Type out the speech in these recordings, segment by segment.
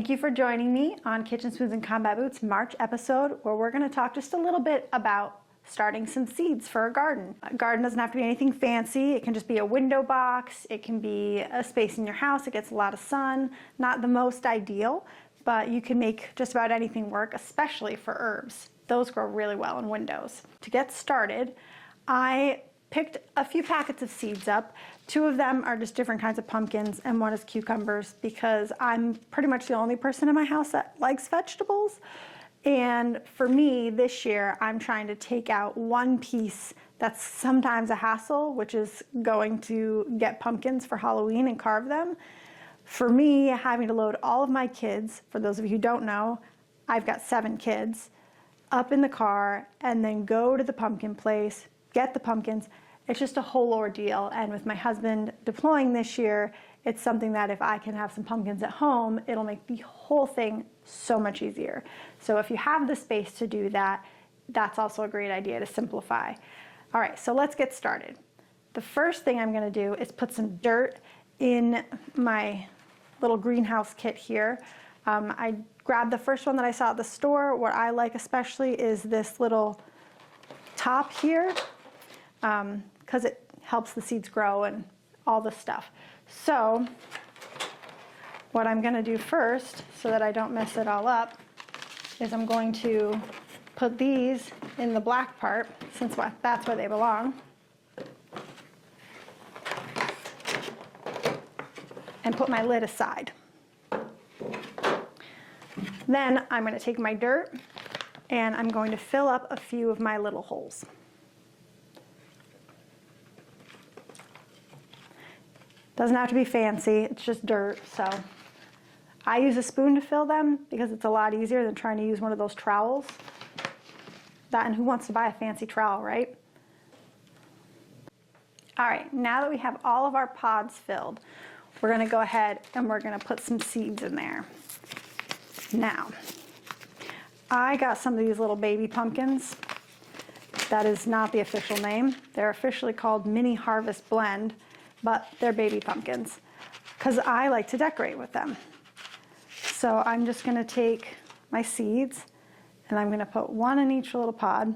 Thank you for joining me on Kitchen Spoons and Combat Boots March episode, where we're going to talk just a little bit about starting some seeds for a garden. A garden doesn't have to be anything fancy. It can just be a window box. It can be a space in your house. It gets a lot of sun. Not the most ideal, but you can make just about anything work, especially for herbs. Those grow really well in windows. To get started, I picked a few packets of seeds up. 2 of them are just different kinds of pumpkins and 1 is cucumbers, because I'm pretty much the only person in my house that likes vegetables. And for me this year, I'm trying to take out one piece that's sometimes a hassle, which is going to get pumpkins for Halloween and carve them. For me, having to load all of my kids, for those of you who don't know, I've got 7 kids, up in the car and then go to the pumpkin place, get the pumpkins. It's just a whole ordeal. And with my husband deploying this year, it's something that if I can have some pumpkins at home, it'll make the whole thing so much easier. So if you have the space to do that, that's also a great idea to simplify. All right, so let's get started. The first thing I'm gonna do is put some dirt in my little greenhouse kit here. I grabbed the first one that I saw at the store. What I like especially is this little top here, because it helps the seeds grow and all the stuff. So what I'm going to do first, so that I don't mess it all up, is I'm going to put these in the black part, since that's where they belong, and put my lid aside. Then I'm going to take my dirt and I'm going to fill up a few of my little holes. Doesn't have to be fancy, it's just dirt. So I use a spoon to fill them because it's a lot easier than trying to use one of those trowels. That, and who wants to buy a fancy trowel, right? All right, now that we have all of our pods filled, we're gonna go ahead and we're gonna put some seeds in there. Now, I got some of these little baby pumpkins. That is not the official name. They're officially called Mini Harvest Blend, but they're baby pumpkins because I like to decorate with them. So I'm just gonna take my seeds and I'm gonna put 1 in each little pod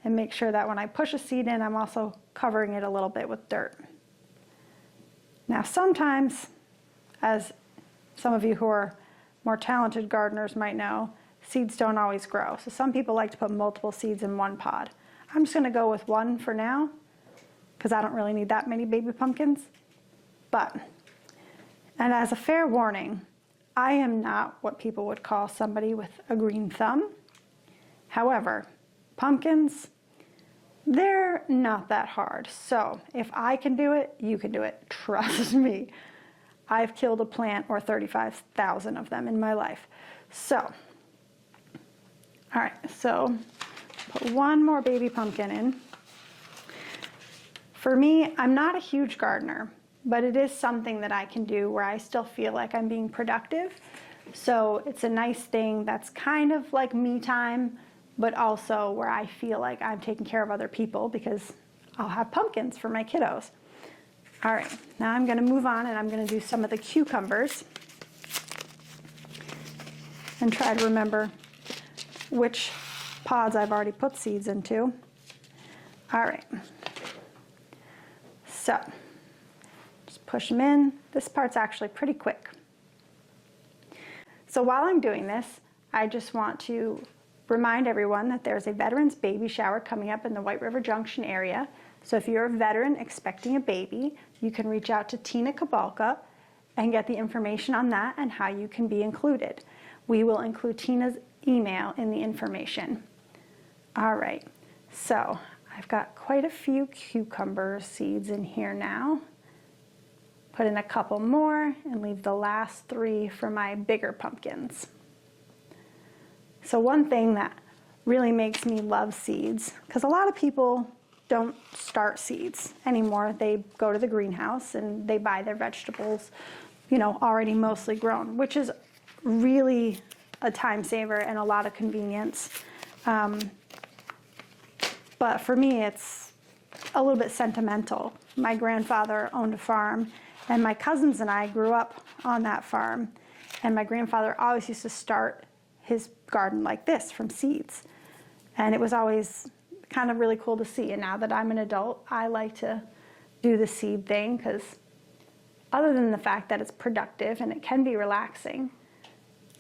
and make sure that when I push a seed in, I'm also covering it a little bit with dirt. Now sometimes, as some of you who are more talented gardeners might know, seeds don't always grow. So some people like to put multiple seeds in one pod. I'm just gonna go with 1 for now, because I don't really need that many baby pumpkins. And as a fair warning, I am not what people would call somebody with a green thumb. However, pumpkins, they're not that hard. So if I can do it, you can do it, trust me. I've killed a plant or 35,000 of them in my life. So, all right, so put 1 more baby pumpkin in. For me, I'm not a huge gardener, but it is something that I can do where I still feel like I'm being productive. So it's a nice thing that's kind of like me time, but also where I feel like I'm taking care of other people because I'll have pumpkins for my kiddos. All right, now I'm gonna move on and I'm gonna do some of the cucumbers and try to remember which pods I've already put seeds into. All right, so just push them in. This part's actually pretty quick. So while I'm doing this, I just want to remind everyone that there's a veterans baby shower coming up in the White River Junction area. So if you're a veteran expecting a baby, you can reach out to Tina Kelbalka and get the information on that and how you can be included. We will include Tina's email in the information. All right, so I've got quite a few cucumber seeds in here now. Put in a couple more and leave the last 3 for my bigger pumpkins. So one thing that really makes me love seeds, because a lot of people don't start seeds anymore. They go to the greenhouse and they buy their vegetables, you know, already mostly grown, which is really a time saver and a lot of convenience. But for me, it's a little bit sentimental. My grandfather owned a farm and my cousins and I grew up on that farm. And my grandfather always used to start his garden like this, from seeds. And it was always kind of really cool to see. And now that I'm an adult, I like to do the seed thing, because other than the fact that it's productive and it can be relaxing,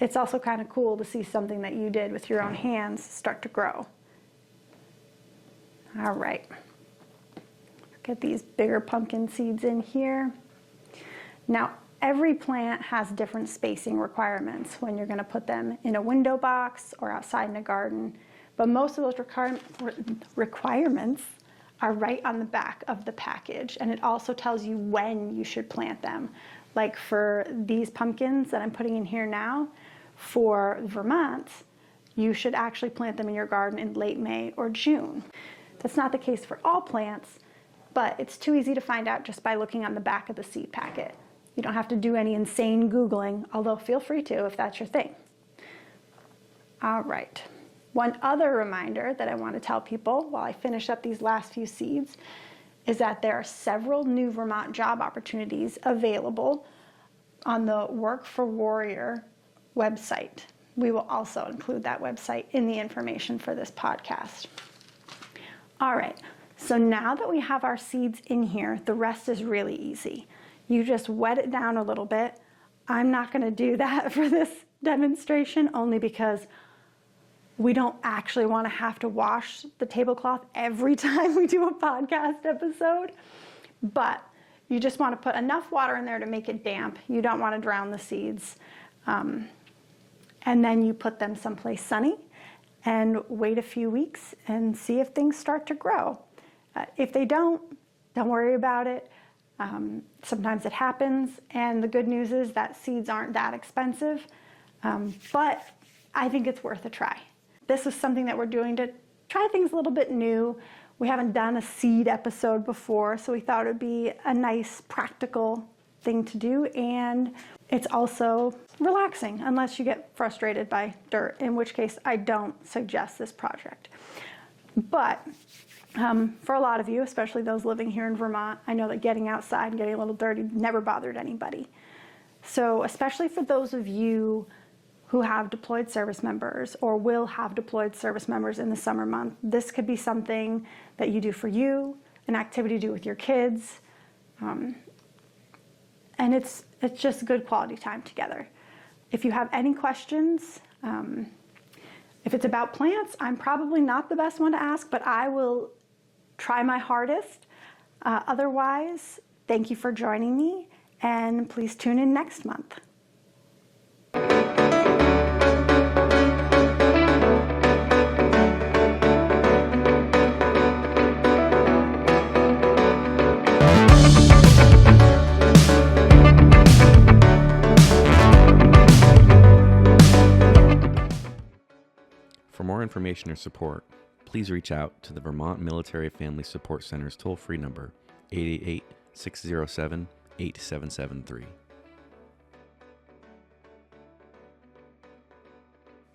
it's also kind of cool to see something that you did with your own hands start to grow. All right. Get these bigger pumpkin seeds in here. Now, every plant has different spacing requirements when you're going to put them in a window box or outside in a garden. But most of those requirements are right on the back of the package. And it also tells you when you should plant them. Like for these pumpkins that I'm putting in here now, for Vermont, you should actually plant them in your garden in late May or June. That's not the case for all plants, but it's too easy to find out just by looking on the back of the seed packet. You don't have to do any insane Googling, although feel free to if that's your thing. All right. One other reminder that I want to tell people while I finish up these last few seeds is that there are several new Vermont job opportunities available on the Work for Warrior website. We will also include that website in the information for this podcast. All right, so now that we have our seeds in here, the rest is really easy. You just wet it down a little bit. I'm not going to do that for this demonstration, only because we don't actually want to have to wash the tablecloth every time we do a podcast episode, but you just want to put enough water in there to make it damp. You don't want to drown the seeds. And then you put them someplace sunny and wait a few weeks and see if things start to grow. If they don't worry about it. Sometimes it happens, and the good news is that seeds aren't that expensive, but I think it's worth a try. This is something that we're doing to try things a little bit new. We haven't done a seed episode before, so we thought it would be a nice practical thing to do, and it's also relaxing unless you get frustrated by dirt, in which case I don't suggest this project. But for a lot of you, especially those living here in Vermont, I know that getting outside and getting a little dirty never bothered anybody. So especially for those of you who have deployed service members or will have deployed service members in the summer month, this could be something that you do for you, an activity to do with your kids, and it's just good quality time together. If you have any questions, if it's about plants, I'm probably not the best one to ask, but I will try my hardest. Otherwise, thank you for joining me, and please tune in next month. For more information or support, please reach out to the Vermont Military Family Support Center's toll-free number, 888-607-8773.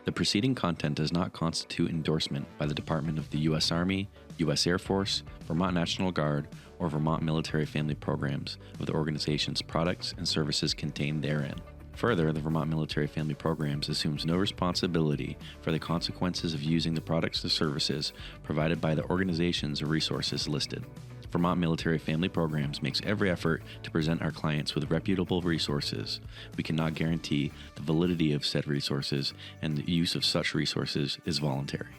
The preceding content does not constitute endorsement by the Department of the U.S. Army, U.S. Air Force, Vermont National Guard, or Vermont Military Family Programs of the organization's products and services contained therein. Further, the Vermont Military Family Programs assumes no responsibility for the consequences of using the products or services provided by the organizations or resources listed. Vermont Military Family Programs makes every effort to present our clients with reputable resources. We cannot guarantee the validity of said resources, and the use of such resources is voluntary.